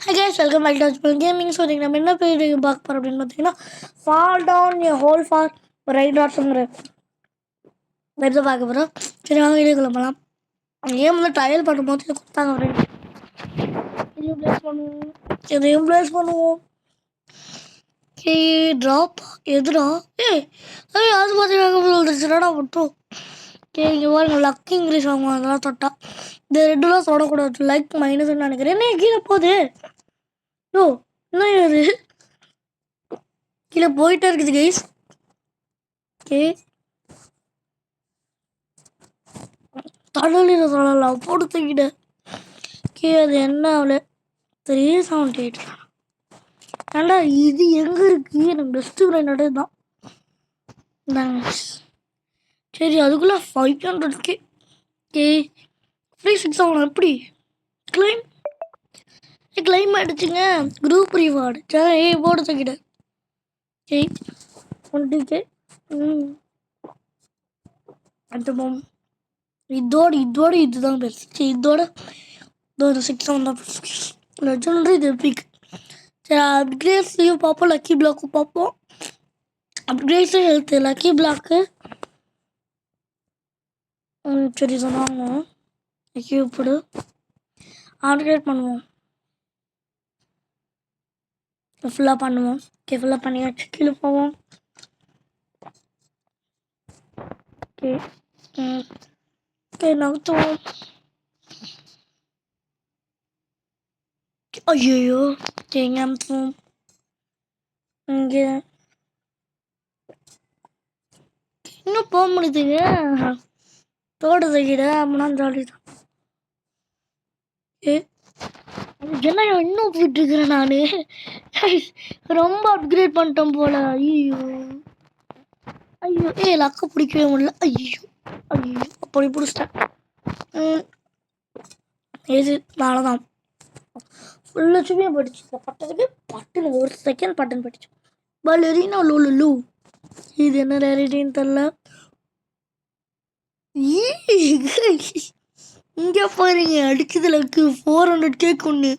Hi guys, welcome back to Touchpoint Gaming. So நம்ம என்ன பேர் பார்க்க போறோம் அப்படின்னு பார்த்தீங்கன்னா fall down a hole for right டாட்ஸுங்கிற வெப்சை பார்க்க போகிறோம். சரி வாங்க வீடியோக்குள்ள போகலாம். கேம் வந்து ட்ரையல் பண்ணும்போது இதை கொடுத்தாங்க ஃப்ரெண்ட். இதையும் ப்ளேஸ் பண்ணுவோம். ஓகே ட்ராப் எதுடா ஏய் அது பார்த்தீங்கன்னா மட்டும் ஓகே இங்கே பாருங்க லக் இங்கிலீஷ் வாங்குவோம் அதெல்லாம் தொட்டா இந்த ரெட்டுலாம் தொடக்கூடாது. லைக் மைனஸ்ன்னு நினைக்கிறேன். என்ன கீழே போகுது யோ என்ன இது கீழே போயிட்டே இருக்குது கைஸ். ஓகே கடலில் சொல்லலாம் போட்டு தூக்கிட்ட. ஓகே அது என்ன அவ்வளோ 378 ஏண்டா இது எங்கே இருக்குது? எனக்கு பெஸ்ட்டு ஃப்ரெண்டோட தான் இந்தாங்க. சரி அதுக்குள்ளே 500K ஓகே ஃப்ரீ 6 ஆகணும். எப்படி கிளைம் ஆகிடுச்சுங்க. குரூப் ரிவார்டு சரி போட்டு தூக்கிட்ட. ஓகே 20K அடுத்த போம். இதோட இதுதான் பெஸ்ட். இதோட 6 வந்தால் லெஜெண்டரி இது எபிக். சரி அப்கிரேட்ஸ் பார்ப்போம். லக்கி பிளாக்கு பார்ப்போம். அப்கிரேட்ஸு ஹெல்த்து லக்கி பிளாக்கு சரி சொன்னாங்க. லக்கி உப்பிடு அப்கிரேட் பண்ணுவோம். ஃபுல்லாக பண்ணுவோம். ஓகே ஃபுல்லாக பண்ணியாச்சு. கீழே போவோம். ஓகே ஓகே நகர்த்துவோம். ஐயோ எங்கே அமுத்துவோம். இங்கே இன்னும் போக முடியுதுங்க. தோட்டத்தை கிட்ட அப்படின்னா ஜாலி தான். என்ன இன்னும் போயிட்டு இருக்கிறேன் நான். ரொம்ப அப்கிரேட் பண்ணிட்டேன் போல. ஐயோ லக்க பிடிக்கவே முடியல. ஐயோ அப்படி பிடிச்சிட்டேன். இது நாளை தான் ஃபுல் லட்சமே போயிடுச்சு. இந்த பட்டத்துக்கு பட்டுன்னு ஒரு செகண்ட் பட்டன் போயிடுச்சு. பலரினா லூ இது என்ன ரேரிட்டின்னு தெரில. இங்கே பாருங்க அடிச்சதுலக்கு 400K ஒன்று.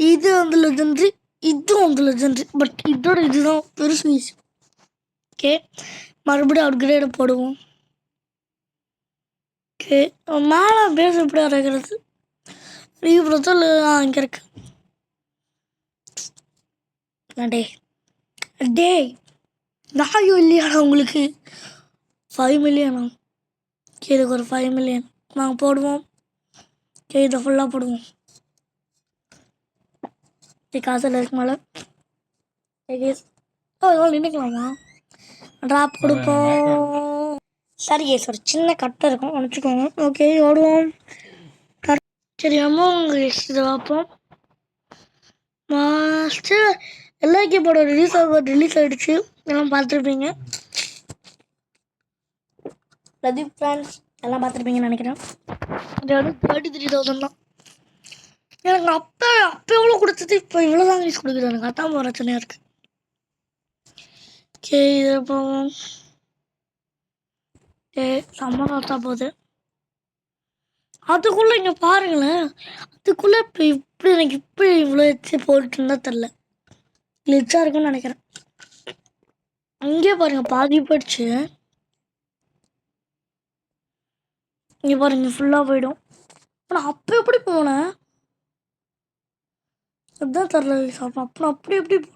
இது அந்த லெஜெண்ட்ரி இதுவும் அந்த லெஜெண்ட்ரி. பட் இதோட இதுதான் பெருசு வீஸ். ஓகே மறுபடியும் அப்கிரேட போடுவோம். ஓகே மேலே பேச எப்படி அரைக்கிறது ரீப்ரத்தில் இங்கே இருக்கு. டே நாயும் இல்லையாடா உங்களுக்கு 5 மில்லியனா? ஓகே இதுக்கு ஒரு 5 மில்லியன் நாங்கள் போடுவோம். ஓகே இதை ஃபுல்லாக போடுவோம். காசில் இருக்கு மேலே நினைக்கலாமா? ட்ராப் கொடுப்போம். சரி ஒரு சின்ன கட்டை இருக்கும் நினச்சிக்கோங்க. ஓகே ஓடுவோம். சரி அமௌங்க இதை பார்ப்போம். மாஸ்டர் எல்லா கேப்போட ரிலீஸ் ஆகிடுச்சு. எல்லாம் பார்த்துருப்பீங்க. பிரதீப் ஃப்ரான்ஸ் எல்லாம் பார்த்துருப்பீங்கன்னு நினைக்கிறேன். அது வந்து 33,000 தான். எனக்கு அப்போ எவ்வளோ கொடுத்தது இப்போ இவ்வளோ தான் யூஸ் கொடுக்குது. எனக்கு அதான் பிரச்சனையாக இருக்குது. ஓகே இதை போவோம். ஓகே செம்ம காத்தா போகுது. அதுக்குள்ளே இங்கே பாருங்களேன். அதுக்குள்ளே இப்போ இப்படி எனக்கு இப்படி இவ்வளோ வச்சு போட்டு இருந்தால் தெரில கிளிச்சாக இருக்குன்னு நினைக்கிறேன். அங்கேயே பாருங்கள் பாதி போயிடுச்சு. இங்கே பாருங்க ஃபுல்லாக போயிடும். ஆனால் அப்போ எப்படி போனேன் அதுதான் தெரில. அப்புறம் அப்படி எப்படி போனேன்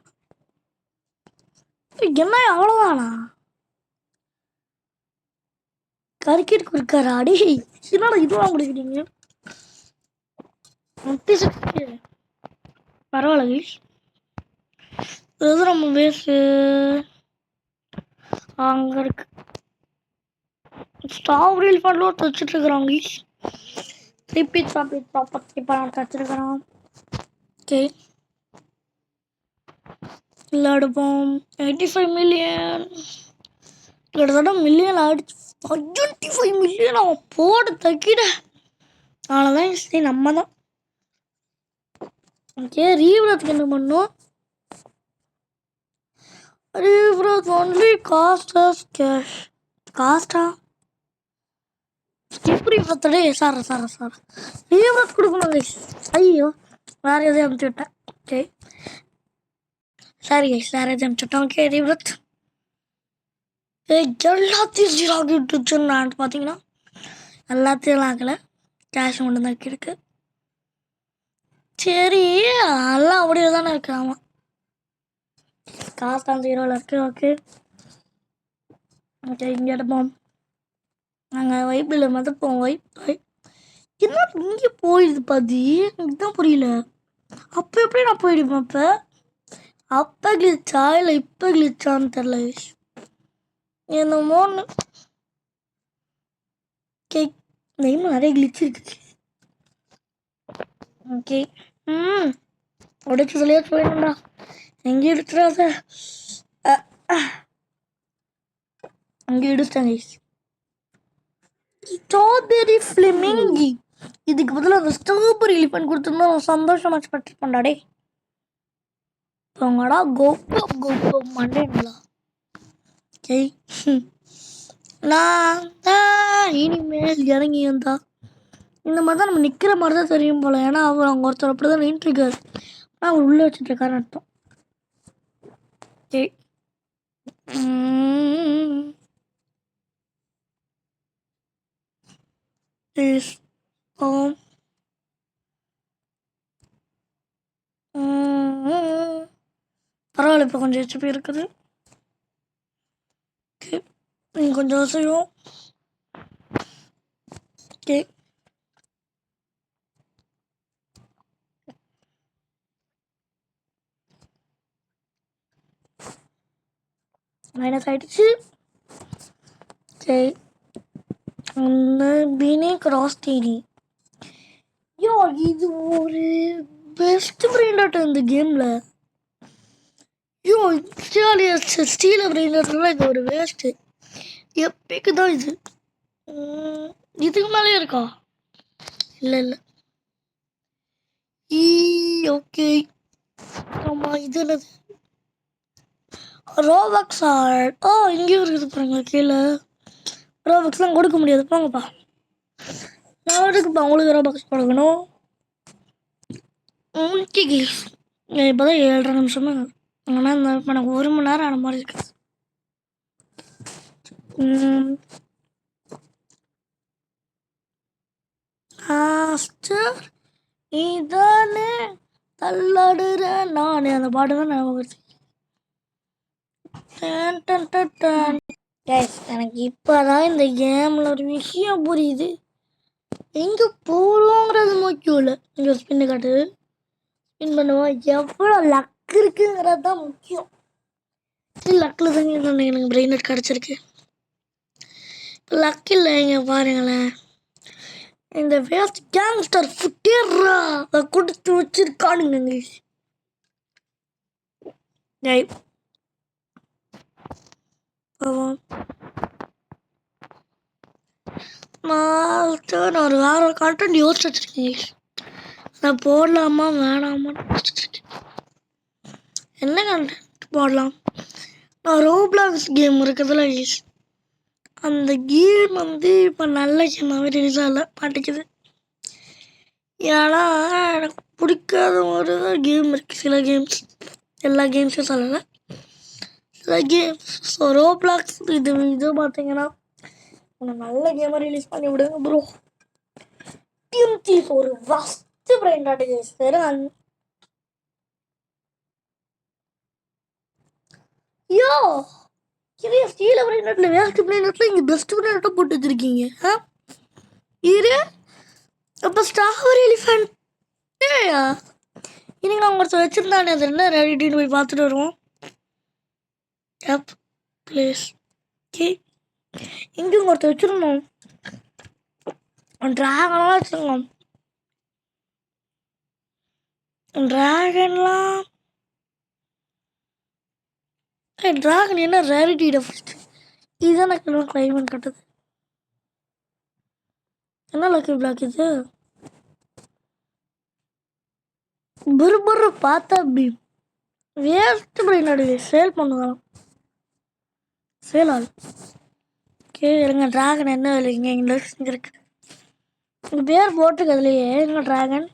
என்ன அவ்வளோதானா? கறிக்கிட்டு கொடுக்காரா? அடி என்னடா இதுவாக முடிக்கிறீங்க? 36 பரவாயில்ல கைஸ். இது நம்ம பேஸு அங்கே இருக்கு. ஸ்ட்ராபெரி ஃபண்டில் தச்சுட்டு இருக்கிறோம் கைஸ். திருப்பி ப்ராப்பர்ட்டி பணம் தச்சுருக்கிறோம். ஓகே இல்லை எடுப்போம். 85 மில்லியன் கிட்டத்தட்ட மில்லியன் ஆகிடுச்சு. 25 மில்லியன் அவன் போட தக்கிட. அவ்வளோதான் சரி நம்ம தான். ஓகே ரீவ்ரத்துக்கு என்ன பண்ணும்? ரீவ்ரத் ஒன்லி காஸ்டஸ் கேஷ் காஸ்டா ஸ்கிப் ரீவ்ரத்தோட சார் ரீவ்ரத் கொடுக்கணும் கைஸ். ஐயோ வேறு எதையும் அமுச்சு விட்டேன். ஓகே சரி கைஸ், வேறு எதையும் அமுச்சு விட்டேன். ஓகே ரீவத் எல்லாத்தையும் ஜீரோ ஆகி விட்டுச்சுன்னு நான் பார்த்தீங்கன்னா எல்லாத்தையும் ஆகலை, கேஷ் மட்டும் தான் இருக்கு. சரி எல்லாம் அப்படியே தானே இருக்கு. ஆமாம் காசு தான் ஜீரோவில் இருக்குது. ஓகே ஓகே இங்கே எடுப்போம். நாங்கள் வைப்பில் மதிப்போம். வைப் என்ன இங்கே போயிடுது பாதி, எனக்கு தான் புரியல. அப்போ எப்படி நான் போயிடுவேன்? அப்போ கிளிச்சா இல்லை இப்போ கிளிச்சான்னு தெரில. என்னமோன்னு கேக் இன்னும் நிறைய கிளிச்சு இருக்கு. ஓகே உடைச்சு சொல்லியா போயிடும்டா, எங்கேயும் எடுத்துடாத. அங்கே எடுத்துட்டாங்க. ஸ்ட்ராபெரி ஃப்ளெமிங்கி, இதுக்கு பதிலாக அந்த ஸ்ட்ராபெரி எலிஃபண்ட் கொடுத்துருந்தா சந்தோஷமாச்சு பட்டிருப்பேன்டா. டே போங்கடா கோப்போ கோப்போ மண்டேங்களா. ஓகே நான் தான் இனிமேல் இறங்கி வந்தா இந்த மாதிரி தான் நம்ம நிற்கிற மாதிரி தான் தெரியும் போல். ஏன்னா அவர் அவங்க ஒருத்தர் அப்படி தான் நின்றுருக்காரு, ஆனால் அவர் உள்ளே வச்சுட்ருக்காருன்னு அர்த்தம். ஓகே பரவாயில்ல, இப்போ கொஞ்சம் ஹெச்பி இருக்குது. ஓகே நீங்கள் கொஞ்சம் அசையும். ஓகே மைனஸ் ஆகிடுச்சு. சரி பீனே கிராஸ் தேனி. யோ இது ஒரு பெஸ்ட் பிரெயின்டாட்டம் இந்த கேமில். யோ ஸ்டீல பிரெயின்டாட்டம்லாம் இது ஒரு வேஸ்ட்டு. எப்பிக்கு தான் இது. இதுக்கு மேலே இருக்கா? இல்லை இல்லை. ஓகே ஆமாம் இது என்னது? Roblox ad. இங்கேயும் இருக்குது பாருங்க கீழே. ரோபாக்ஸ்லாம் கொடுக்க முடியாது, போங்கப்பா. நான் எதுக்குப்பா உங்களுக்கு ரோபாக்ஸ் கொடுக்கணும்? இப்போ தான் 7:30 நிமிஷம் தான். ஆனால் இப்போ எனக்கு 1 மணி நேரம் ஆன மாதிரி இருக்குது. மாஸ்டர் இதானே தள்ளாடுற நான், அந்த பாட்டு தான் ஞாபகம் வருது. எனக்கு இப்போதான் இந்த கேமில் ஒரு விஷயம் புரியுது. எங்கே போகிறோங்கிறது முக்கியம் இல்லை. இங்கே ஸ்பின்னு காட்டு, ஸ்பின் பண்ணுவோம். எவ்வளோ லக் இருக்குங்கிறது தான் முக்கியம். லக்கில் தாங்க எனக்கு பிரெயின் கிடச்சிருக்கு. இப்போ லக் இல்லை. இங்கே பாருங்களேன், இந்த வேஸ்ட் கேங்ஸ்டர் ஃபுட்டேரா கொடுத்து வச்சிருக்கானுங்க. நான் ஒரு வேற ஒரு கான்டென்ட் யோசிச்சு வச்சிருக்கேன். அதை போடலாமா வேணாமான்னு யோசிச்சுருக்கேன். என்ன கான்டென்ட் போடலாம்? நான் ரோப்ளாக்ஸ் கேம் இருக்குதுல்ல, அந்த கேம் வந்து இப்போ நல்ல கேமாகவே ரிலீஸ் ஆகல மாட்டேங்குது. ஏன்னா எனக்கு பிடிக்காத ஒரு கேம் இருக்குது. சில கேம்ஸ், எல்லா கேம்ஸும் சொல்லலை, சில கேம்ஸ். ஸோ ரோப்ளாக்ஸ் இது பார்த்தீங்கன்னா நல்ல கேமாக ரிலீஸ் பண்ணி விடுங்க ப்ரோ. டிஎம்டி ஒரு ஃபஸ்ட்டு பிரெயின் டாட்டேஜ் தரும். யோ இதே ஸ்டீல பிரெயின் டாட்டில் வேஸ்ட் பிரெயின் டாட்டில் இங்கே பெஸ்ட் பிரெயின் டாட்டம் போட்டு வச்சுருக்கீங்க. இரு அப்போ ஸ்ட்ராபெரி எலிஃபண்ட் ஏயா இன்னைக்கு நான் ஒருத்தர் வச்சுருந்தானே, அது என்ன ரெடின்னு போய் பார்த்துட்டு வருவோம். ப்ளீஸ் ஓகே இங்கேயும் ஒருத்தர் வச்சுருந்தோம், ட்ராகன்லாம் வச்சுருந்தோம். ட்ராகன்லாம் ட்ராகன் என்ன ரேரிட்டியோட ஃபஸ்ட்டு இதுதான் எனக்கு கிளைமேட் கட்டுது. என்ன லக்கி பிளாக் இது? புரு பார்த்தா அப்படி வேஸ்ட் பிரெயின் சேல் பண்ணுவாங்க. சேல் ஆகும். ஓகே இருங்க, ட்ராகன் என்ன இல்லைங்க இங்கே இருக்கு. உங்கள் பேர் போட்டிருக்கு அதுலேயே. எங்க ட்ராகன்?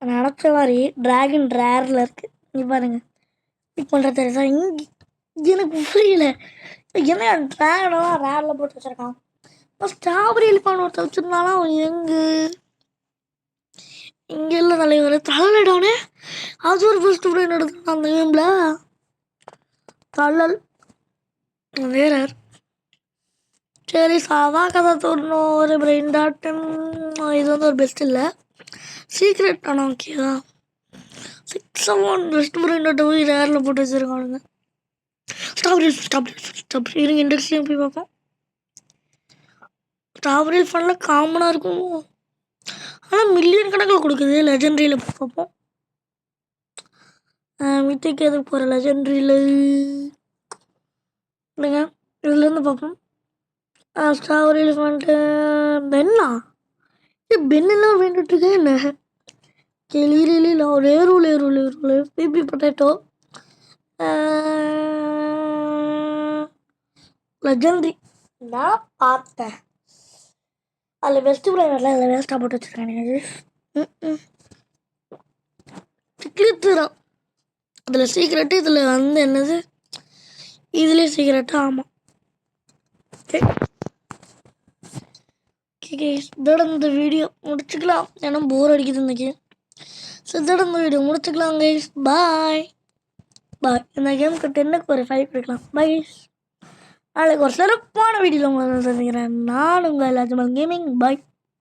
நினச்ச மாதிரி ட்ராகன் ரேரில் இருக்குது. நீ பாருங்கள் பிக் பண்ணுற தெரியுதா? இங்கே எனக்கு புரியல, என்ன ட்ராகனெல்லாம் ரேரில் போட்டு வச்சுருக்கான். இப்போ ஸ்ட்ராபெரி எலிஃபான் ஒருத்த வச்சுருந்தாலும் அவன் இங்கே இல்லை தலைவர் தள்ளடானே. அது ஒரு ஃபஸ்ட்டு ஃப்ரெண்ட் எடுத்துட்டான் அந்த கேமில். தள்ளல் வேற. சரி சாதா கதை தோணும் ஒரு பிரெயின் டாட்டன். இது வந்து ஒரு பெஸ்ட் இல்லை, சீக்ரெட். ஆனால் ஓகேவா 6-7 பெஸ்ட் பிரெயின் டாட்டை போய் ரேரில் போட்டு வச்சுருக்கானுங்க. ஸ்ட்ராபெரி இருங்க இண்டஸ்ட்ரியும் போய் பார்ப்போம். ஸ்ட்ராபெரி ஃபண்டில் காமனாக இருக்கும், ஆனால் மில்லியன் கணக்கில் கொடுக்குது. லெஜெண்ட்ரியில் போய் பார்ப்போம். மித்திக்கு எதுக்கு போகிற லெஜெண்ட்ரியில் இல்லைங்க, இதுலேருந்து பார்ப்போம். Strawberry elephant Penna. பென்னெல்லாம் வேண்டுட்டுருக்கேன் என்ன கிளியில லேரு பிபி பொட்டேட்டோ லெஜெண்ட்ரி நான் பார்த்தேன். அதில் பெஸ்ட்டு பிளேவரில் அதில் வேஸ்ட்டாக போட்டு வச்சுருக்கானுங்க. தான் அதில் சீக்ரெட்டு, இதில் வந்து என்னது இதுலேயே சீக்ரெட்டு. ஆமாம் ஓகே இதோட இந்த வீடியோ முடிச்சுக்கலாம், ஏன்னா போர் அடிக்குது இன்றைக்கி. ஸோ இதோட இந்த வீடியோ முடிச்சுக்கலாம் கைஸ். பாய் பாய். இந்த கேமுக்கு 10க்கு ஒரு 5 கொடுக்கலாம். Bye guys. நாளைக்கு ஒரு சிறப்பான வீடியோவில் உங்களை சந்திக்கிறேன். நான் உங்கள் எல்லாத்தையும் கேமிங். பாய்.